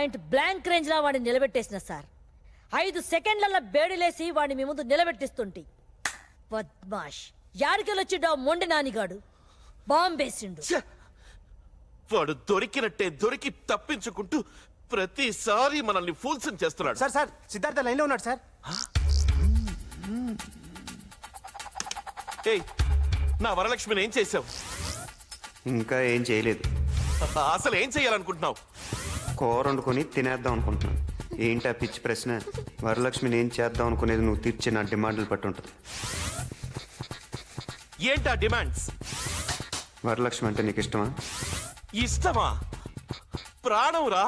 Point blank range లా వాడిని నిలబెట్టేసిన sir. 5 సెకండ్లలో బేడిలేసి వాడిని మీ ముందు నిలబెట్టిస్తుంటి. బద్మాష్ యాడికెళ్ళొచ్చిడ్డా మొండి నానిగాడు బాంబేసిండు. వాడు దొరికినట్టే దొరికి తప్పించుకుంటూ ప్రతిసారి మనల్ని ఫూల్స్ చేస్తున్నాడు. సార్ సార్ సిద్ధార్థ లైన్ లో ఉన్నాడు సార్. ఏయ్, నా వరలక్ష్మిని ఏం చేసావు? ఇంకా ఏం చేయలేదు. అసలు ఏం చెయ్యాలనుకుంటున్నావు? కూర వండుకొని తినేద్దాం అనుకుంటున్నాను. ఏంటి ఆ పిచ్చి ప్రశ్న? వరలక్ష్మిని ఏం చేద్దాం అనుకునేది నువ్వు తీర్చే నా డిమాండ్లు పట్టి ఉంటుంది. ఏంటా డిమాండ్స్? వరలక్ష్మి అంటే నీకు ఇష్టమా? ఇష్టమా? ప్రాణం రా.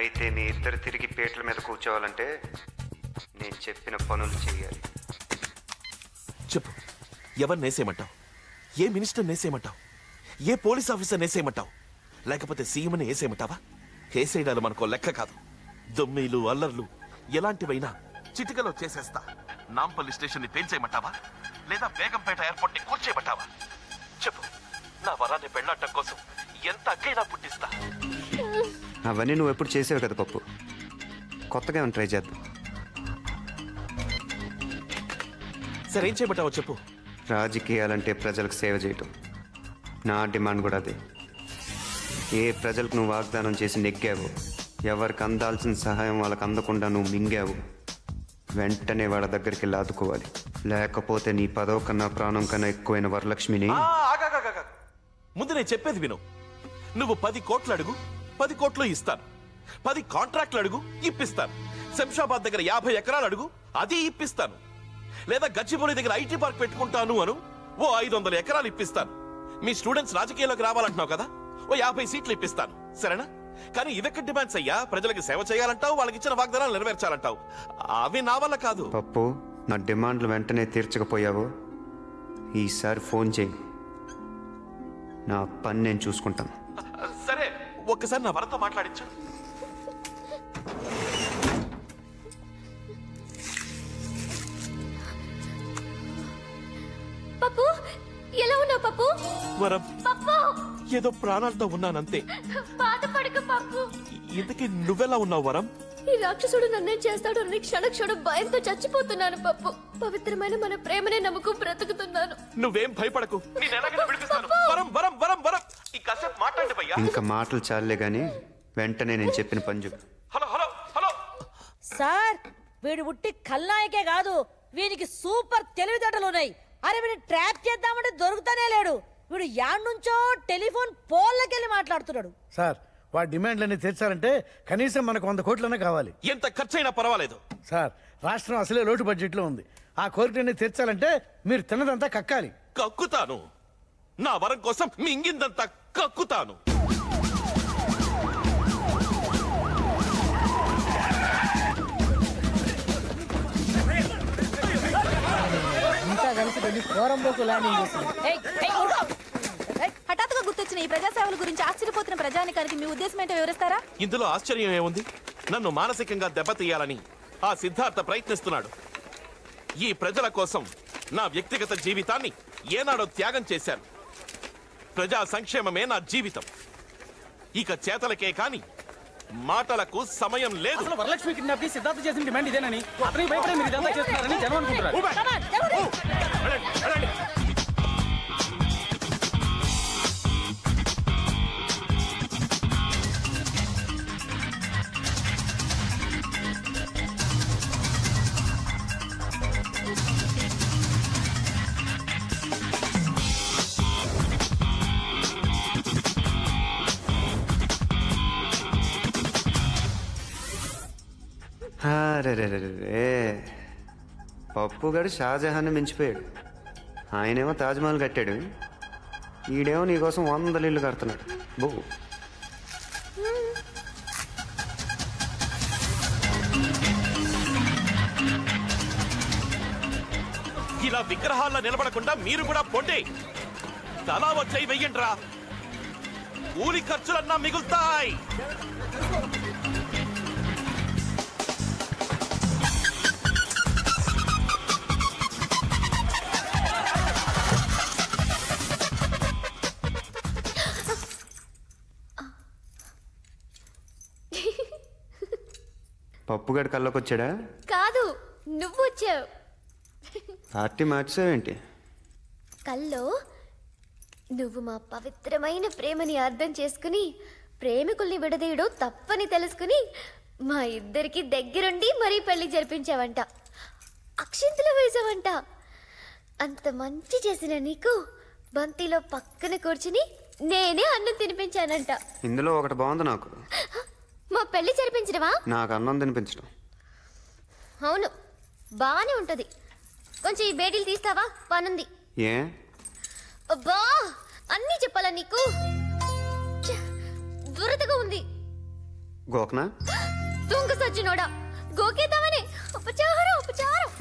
అయితే నీ ఇద్దరు తిరిగి పీటల మీద కూర్చోవాలంటే నేను చెప్పిన పనులు చేయాలి. చెప్పు, ఎవరు నేసేయమంటావు? ఏ మినిస్టర్ నేసేయమంటావు? ఏ పోలీస్ ఆఫీసర్ నేసేయమంటావు? లేకపోతే సీఎంని వేసేయమంటావా? వేసేయడాలు మనకో లెక్క కాదు. దొమ్మీలు అల్లర్లు ఎలాంటివైనా చిటికలో చేసేస్తా. నాంపల్లి స్టేషన్ ని పేల్చేయమంటావా? లేదా బేగంపేట ఎయిర్పోర్ట్ ని కూల్చేయమంటావా? చెప్పు, నా వరాన్ని పెళ్ళాటం కోసం ఎంత అగ్గైనా పుట్టిస్తా. అవన్నీ నువ్వు ఎప్పుడు చేసావు కదా పప్పు. కొత్తగా ఏమైనా ట్రై చేద్దాం. సరే, ఏం చేయమంటావో చెప్పు. రాజకీయాలంటే ప్రజలకు సేవ చేయటం. నా డిమాండ్ కూడా అదే. ఏ ప్రజలకు నువ్వు వాగ్దానం చేసి నెగ్గావు, ఎవరికి అందాల్సిన సహాయం వాళ్ళకి అందకుండా నువ్వు మింగావు, వెంటనే వాళ్ళ దగ్గరికి వెళ్ళి ఆదుకోవాలి. లేకపోతే నీ పదవి కన్నా ప్రాణం కన్నా ఎక్కువైన వరలక్ష్మిని. ముందు నేను చెప్పేది విను. నువ్వు 10 కోట్లు అడుగు, 10 కోట్లు ఇస్తాను. 10 కాంట్రాక్ట్లు అడుగు, ఇప్పిస్తాను. శంషాబాద్ దగ్గర 50 ఎకరాలు అడుగు, అది ఇప్పిస్తాను. లేదా గచ్చిబౌలి దగ్గర ఐటీ పార్క్ పెట్టుకుంటాను అను, ఓ 500 ఎకరాలు ఇప్పిస్తాను. మీ స్టూడెంట్స్ రాజకీయాల్లోకి రావాలంటున్నావు కదా, ఓ 50 సీట్లు ఇప్పిస్తాను. సరేనా? కానీ ఇదెక్కడ డిమాండ్స్ అయ్యా? ప్రజలకు సేవ చేయాలంటావు, వాళ్ళకి ఇచ్చిన వాగ్దానాలు నెరవేర్చాలంటావు. అవి నా వల్ల కాదు. పప్పు, నా డిమాండ్లు వెంటనే తీర్చకపోయావు ఈసారి ఫోన్ చేయి. నా పని నేను చూసుకుంటాను. సరే, ఒక్కసారి నా వరతో మాట్లాడించు. పప్పు, ఎలా ఉన్నావు పప్పు? వరం, పప్పు, ఏదో ప్రాణాలతో ఉన్నానంతే. బాధపడకు పప్పు. ఇంతకీ నువ్వెలా ఉన్నావు వరం? ఈ రాక్షసుడు నన్నేం చేస్తాడు అని క్షణక్షణం భయంతో చచ్చిపోతున్నాను పప్పు. పవిత్రమైన మన ప్రేమనే నమ్ముకు బ్రతుకుతున్నాను. నువ్వేం భయపడకు, నేను ఎలాగైనా విడిపిస్తాను. వరం వరం వరం వరం, ఈ కాసేపు మాట్లాడండి భయ్యా. ఇంకా మాటలు చాలే గాని వెంటనే నేను చెప్పిన పని చెప్పు. హలో హలో హలో సార్, వీడు ఉట్టి ఖల్నాయకే కాదు, వీనికి సూపర్ తెలివితేటలు ఉన్నాయి. అరే, వీడిని ట్రాప్ చేద్దామంటే దొరుకుతానే లేడు. వీడు యాడ్నుంచో టెలిఫోన్ పోల్లకెళ్ళి మాట్లాడుతున్నాడు. సార్, వాడి డిమాండ్లన్నీ తీర్చాలంటే కనీసం మనకు 100 కోట్లనే కావాలి. ఎంత ఖర్చైనా పర్వాలేదు సార్, రాష్ట్రం అసలే లోటు బడ్జెట్లో ఉంది. ఆ కోరికలన్నీ తీర్చాలంటే మీరు తిన్నదంతా కక్కాలి. కక్కుతాను. నా వరం కోసం మింగిందంతా కక్కుతాను. ఇంత కలిసి వెళ్ళి కోరంబోకు ల్యాండింగ్ చేసింది. హఠాత్తుగా గుర్తొచ్చిన ఈ ప్రజాసేవల గురించి ఆశ్చర్యపోతున్న ప్రజానికానికి మీ ఉద్దేశం ఏంటో వివరిస్తారా? ఇందులో ఆశ్చర్యం ఏముంది? నన్ను మానసికంగా దెబ్బతీయాలని ఆ సిద్ధార్థ ప్రయత్నిస్తున్నాడు. ఈ ప్రజల కోసం నా వ్యక్తిగత జీవితాన్ని ఏనాడో త్యాగం చేశాను. ప్రజా సంక్షేమమే నా జీవితం. ఇక చేతలకే కాని మాటలకు సమయం లేదు. వరలక్ష్మి కిడ్నాప్ కి సిద్ధార్థ చేసిన డిమాండ్ ఇదేనని, అతనికి భయపడే మీరు ఇదంతా చేస్తున్నారని జనం అనుకుంటున్నారు. పప్పుగాడు షాజహాన్ని మించిపోయాడు. ఆయనేమో తాజ్మహల్ కట్టాడు, ఈడేమో నీకోసం 100 ఇళ్ళు కడుతున్నాడు. బో, ఇలా విగ్రహాల్లో నిలబడకుండా మీరు కూడా పొండి. తలా వచ్చాయి వెయ్యండ్రా, కూలి ఖర్చులన్నా మిగులుతాయి. పప్పుగడి కల్లోకి వచ్చాడా? కాదు, నువ్వు వచ్చావు. పార్టీ మార్చావేంటి? కల్లో నువ్వు మా పవిత్రమైన ప్రేమని అర్థం చేసుకుని ప్రేమికుల్ని విడదీయడం తప్పని తెలుసుకుని మా ఇద్దరికి దగ్గరుండి మరీ పెళ్లి జరిపించావంట. అక్షింతలు వేసావంట. అంత మంచి చేసిన నీకు బంతిలో పక్కన కూర్చుని నేనే అన్నం తినిపించానంట. ఇందులో ఒకటి బాగుంది నాకు. మా పెళ్లి జరిపించడమా? నాకు అన్నం తినిపించడం. అవును, బాగానే ఉంటది. కొంచెం ఈ బేడీలు తీస్తావా? పనుంది. ఏ? అబ్బా, అన్నీ చెప్పాలా నీకు? దురదగా ఉంది. గోకనా? దొంగ సజ్జనోడా, గోకేద్దామని. ఉపచారం ఉపచారం.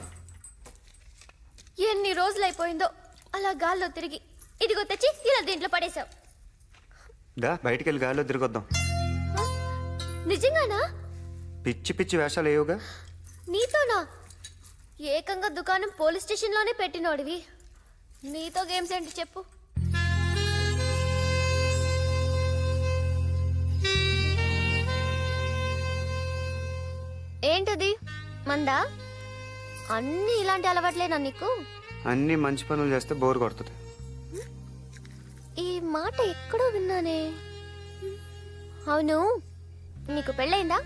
ఎన్ని రోజులైపోయిందో అలా గాల్లో తిరిగి. ఇదిగో తెచ్చి ఇలా దీంట్లో పడేశావు. దా బయటికి వెళ్ళి గాలిలో తిరిగొద్దాం. నిజంగానా? పిచ్చి పిచ్చి వేషాలు ఏవుగా. నీతోనా? ఏకంగా దుకాణం పోలీస్ స్టేషన్లోనే పెట్టినోడివి. నీతో గేమ్స్ ఏంటి చెప్పు? ఏంటది? మందా? అన్నీ ఇలాంటి అలవాట్లేనా నీకు? అన్ని మంచి పనులు చేస్తే బోర్ కొడుతుంది. ఈ మాట ఎక్కడో విన్నానే. అవును, నీకు పెళ్ళయిందా?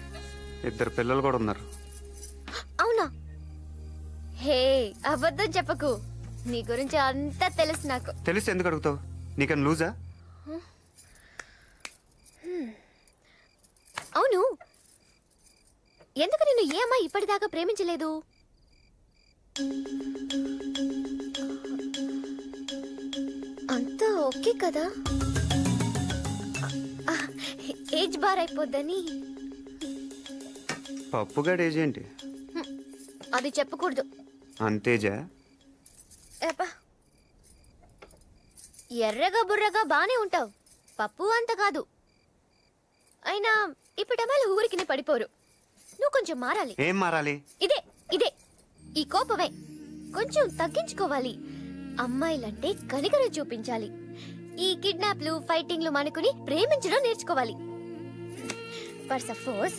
2 పిల్లలు కూడా ఉన్నారు. అవునా? హే, అబద్ధం చెప్పకు. నీ గురించి అంతా తెలుసు నాకు. తెలిసి ఎందుకు అడుగుతావు? నీకన్నా లూజా? అవును, ఎందుకు నిన్ను ఏ అమ్మాయి ఇప్పటిదాకా ప్రేమించలేదు? అంతా ఓకే కదా? ఏజ్ బార్ అయిపోద్దని. పప్పుగాడు ఏజ్ ఏంటి? అది చెప్పకూడదు. అంతేజా? ఏపా, ఎర్రగా బుర్రగా బానే ఉంటావు. పప్పు అంత కాదు. అయినా ఇప్పటమ్మాయిలు ఊరికి పడిపోరు. నువ్వు కొంచెం మారాలి. ఏం మారాలి? ఇదే ఇదే ఈ కోపమే కొంచెం తగ్గించుకోవాలి. అమ్మాయిలంటే కనికరం చూపించాలి. ఈ కిడ్నాప్లు ఫైటింగ్లు మానుకుని ప్రేమించడం నేర్చుకోవాలి. ఫర్ సపోజ్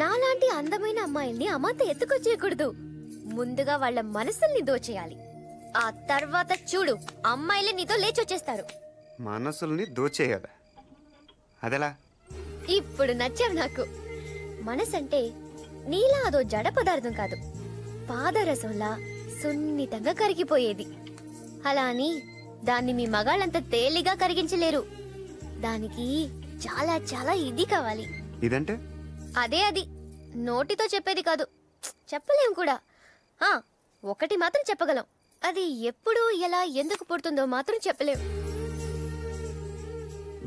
నాలాంటి అందమైన అమ్మాయిల్ని అమాంత ఎత్తుకొచ్చేయకూడదు. ముందుగా వాళ్ళ మనసుల్ని దోచేయాలి. ఆ తర్వాత చూడు, అమ్మాయిలే నీతో లేచొచ్చేస్తారు. మనసుల్ని దోచేయాలి? అదెలా? ఇప్పుడు నచ్చావు నాకు. మనసంటే నీలా అదో జడ పదార్థం కాదు, పాదరసంలా సున్నితంగా కరిగిపోయేది. అలా అని దాన్ని మీ మగాళ్ళంతా తేలిగా కరిగించలేరు. దానికి చాలా చాలా ఇది కావాలి. ఇదంటే? అదే అది. నోటితో చెప్పేది కాదు, చెప్పలేం కూడా. ఒకటి మాత్రం చెప్పగలం. అది ఎప్పుడు ఎలా ఎందుకు పుడుతుందో మాత్రం చెప్పలేం.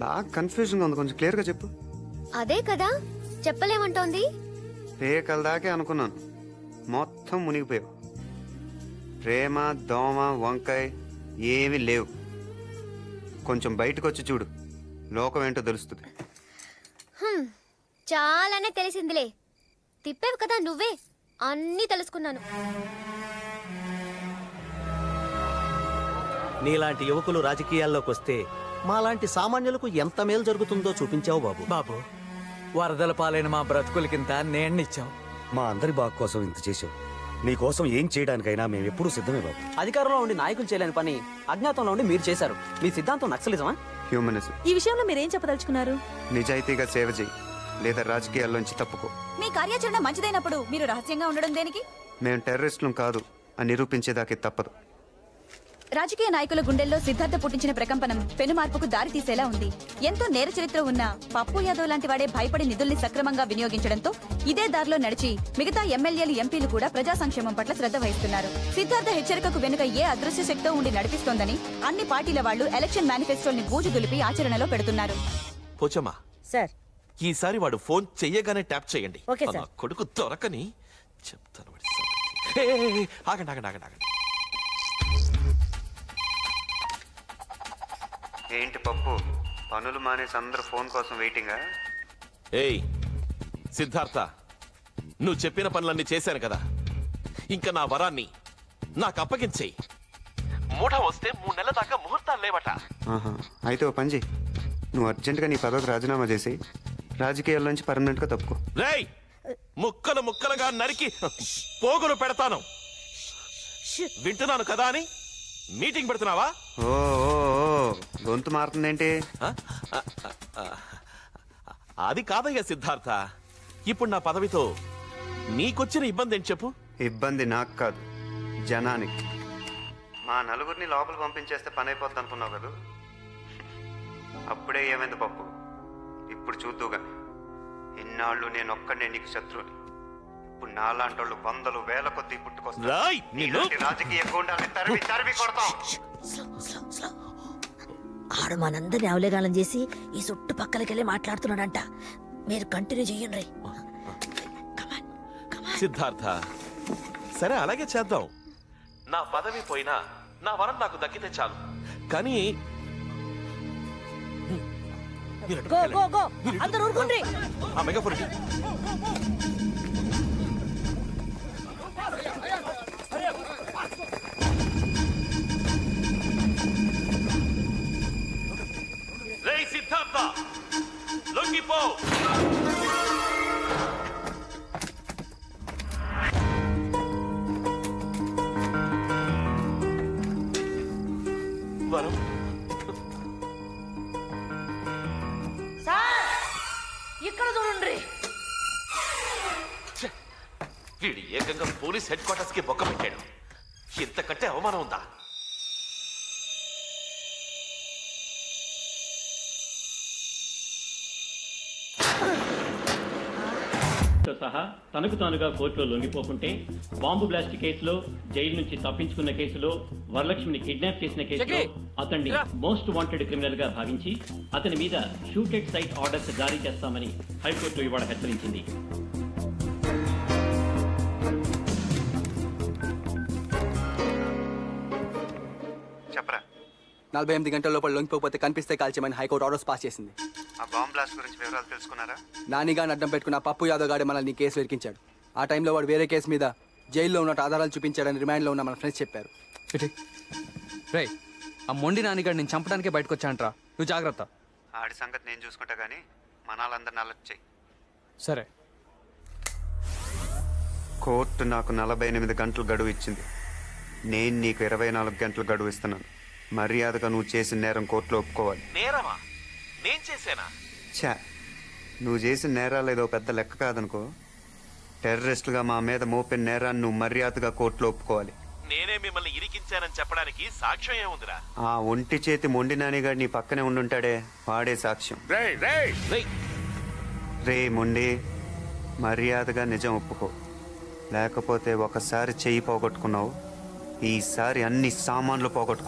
బాగా కన్ఫ్యూజన్గా ఉంది, కొంచెం క్లియర్గా చెప్పు. అదే కదా చెప్పలేమంటోంది. పేకల దాకే అనుకున్నాను, మొత్తం మునిగిపోయావు. ప్రేమ, దోమ, వంకాయ ఏమీ లేవు. కొంచెం బయటకు వచ్చి చూడు, లోకం ఏంటో తెలుస్తుంది. చాలానే తెలిసిందిలే. తిప్పేవు కదా నువ్వే, అన్నీ తెలుసుకున్నాను. నీలాంటి యువకులు రాజకీయాల్లోకి వస్తే మాలాంటి సామాన్యులకు ఎంత మేలు జరుగుతుందో చూపించావు బాబు. బాబు, వరదల పాలైన మా బ్రతుకులకింత నేణ్ణిచ్చావు. మా అందరి బాగు కోసం ఇంత చేశావు. నీకోసం ఏం చేయడానికైనా మేము ఎప్పుడూ సిద్ధమే బాబు. అధికారంలో ఉండి నాయకులు చేయలేని పని అజ్ఞాతంలో ఉండి మీరు చేశారు. మీ సిద్ధాంతం నక్సలిజమా? హ్యూమనిజం. ఈ విషయంలో మీరేం చెప్పదలుచుకున్నారు? నిజాయితీగా సేవ చేయి, లేదా రాజకీయాల్లోంచి తప్పుకో. మీ కార్యాచరణ మంచిదైనప్పుడు మీరు రహస్యంగా ఉండడం దేనికి? మేము టెర్రరిస్టులం కాదు అని నిరూపించేదాకే తప్పదు. రాజకీయ నాయకుల గుండెల్లో సిద్ధార్థ పుట్టించిన ప్రకంపనం పెను మార్పుకు దారి తీసేలా ఉంది. ఎంతో నేర చరిత్ర ఉన్న పప్పు యాదవ్ లాంటి వాడే భయపడి నిధుల్ని సక్రమంగా వినియోగించడంతో ఇదే దారిలో నడిచి మిగతా ఎమ్మెల్యేలు, ఎంపీలు కూడా ప్రజా సంక్షేమం పట్ల శ్రద్ధ వహిస్తున్నారు. సిద్ధార్థ హెచ్చరికకు వెనుక ఏ అదృశ్య శక్తో ఉండి నడిపిస్తోందని అన్ని పార్టీల వాళ్లు ఎలక్షన్ మేనిఫెస్టోల్ని బూజు దులిపి ఆచరణలో పెడుతున్నారు. పోచమ్మా సార్, ఈసారి వాడు ఫోన్ చెయ్యగానే ట్యాప్ చేయండి. Okay sir. నా కొడుకు దొరకని చెప్తాను. ఆగండి ఆగండి ఆగండి ఆగండి. ఏంటి పప్పు, పనులు మానేసి అందరూ ఫోన్ కోసం వెయిటింగా? ఏయ్ సిద్ధార్థ, నువ్వు చెప్పిన పనులన్నీ చేశాను కదా, ఇంకా నా వరాన్ని నాకు అప్పగించేయి. మూఢ వస్తే 3 నెలల దాకా ముహూర్తాలు లేవట. అయితే ఓ పని చెయ్యి, నువ్వు అర్జెంటుగా నీ పదవికి రాజీనామా చేసి రాజకీయాల నుంచి పర్మనెంట్గా తప్పుకో. రేయ్, ముక్కలు ముక్కలుగా నరికి పోగులు పెడతాను. వింటున్నాను కదా అని మీటింగ్ పెడుతున్నావా? ఓ గొంతు మారుతుందేంటి? అది కాదయ్యా సిద్ధార్థ, ఇప్పుడు నా పదవితో నీకొచ్చిన ఇబ్బంది ఏంటి చెప్పు? ఇబ్బంది నాకు కాదు, జనానికి. మా నలుగురిని లోపల పంపించేస్తే పని అయిపోద్ది అనుకున్నావు కదా. అప్పుడే ఏమైంది పప్పు, ఇప్పుడు చూద్దుగా. ఇన్నాళ్ళు నేను ఒక్కడే నీకు శత్రువుని. ఇప్పుడు నాలాంటి వాళ్ళు వందలు వేల కొద్ది పుట్టుకొస్తారు. రాజకీయ గూండాల్ని తరిమి తరిమి కొడతాం. ఆడు మనందరినీ అవలేగాలం చేసి ఈ చుట్టుపక్కలకెళ్ళి మాట్లాడుతున్నాడంట. మీరు కంటిన్యూ చెయ్యండి. సిద్ధార్థ, సరే అలాగే చేద్దాం. నా పదవి పోయినా నా వరం నాకు దక్కితే చాలు. కానీ గో గో గో, అందరూ ఊరుకోండి. ఆ మెగాఫోన్ రేయ్ సిద్ధార్థ, లొంగిపో. వరం, సార్ ఇక్కడ చూడండి. వీడు ఏకంగా పోలీస్ హెడ్ క్వార్టర్స్ కి బొక్క పెట్టాడు. ఇంతకంటే అవమానం ఉందా? సహా తనకు తానుగా కోర్టులో లొంగిపోకుంటే, బాంబు బ్లాస్ట్ కేసులో, జైలు నుంచి తప్పించుకున్న కేసులో, వరలక్ష్మిని కిడ్నాప్ చేసిన కేసులో అతన్ని మోస్ట్ వాంటెడ్ క్రిమినల్ గా భావించి అతని మీద షూటెడ్ సైట్ ఆర్డర్స్ జారీ చేస్తామని హైకోర్టు ఇవాళ హెచ్చరించింది. చెప్పరా. 48 గంటల లోపల లొంగిపోతే కనిపిస్తే కాల్చేయమని హైకోర్టు ఆర్డర్స్ పాస్ చేసింది. ఆ బాంబ్ బ్లాస్ట్ గురించి వివరాలు తెలుసుకున్నారా? నానిగాని అడ్డం పెట్టుకున్న పప్పు యాదవ్ గాడి మనల్ని కేసు ఇరికించాడు. ఆ టైంలో వాడు వేరే కేసు మీద జైల్లో ఉన్నట్టు ఆధారాలు చూపించాడని రిమాండ్లో ఉన్న మన ఫ్రెండ్స్ చెప్పారు. రే, ఆ మొండి నానిగాడు నేను చంపడానికే బయటకు వచ్చానంట్రా. నువ్వు జాగ్రత్త. ఆడి సంగతి నేను చూసుకుంటా గానీ మనాలందరిని అలర్ట్ చెయ్యి. సరే. కోర్టు నాకు 48 గంటలు గడువు ఇచ్చింది. నేను నీకు 24 గంటలు గడువు ఇస్తున్నాను. మర్యాదగా నువ్వు చేసిన నేరం కోర్టులో ఒప్పుకోవాలి. నేరమా? నేను చేశానా? ఛా, నువ్వు చేసిన నేరాలు ఏదో పెద్ద లెక్క కాదనుకో. టెర్రరిస్టులుగా మా మీద మోపిన నేరాన్ని నువ్వు మర్యాదగా కోర్టులో ఒప్పుకోవాలి. నేనే మిమ్మల్ని ఇరికించానని చెప్పడానికి సాక్ష్యం ఏముందిరా? ఆ ఒంటి చేతి మొండి నానిగాడు నీ పక్కనే ఉండుంటాడే, వాడే సాక్ష్యం. రే మొండి, మర్యాదగా నిజం ఒప్పుకో. లేకపోతే ఒకసారి చెయ్యి పోగొట్టుకున్నావు, ఈసారి అన్ని సామాన్లు పోగొట్టుకో.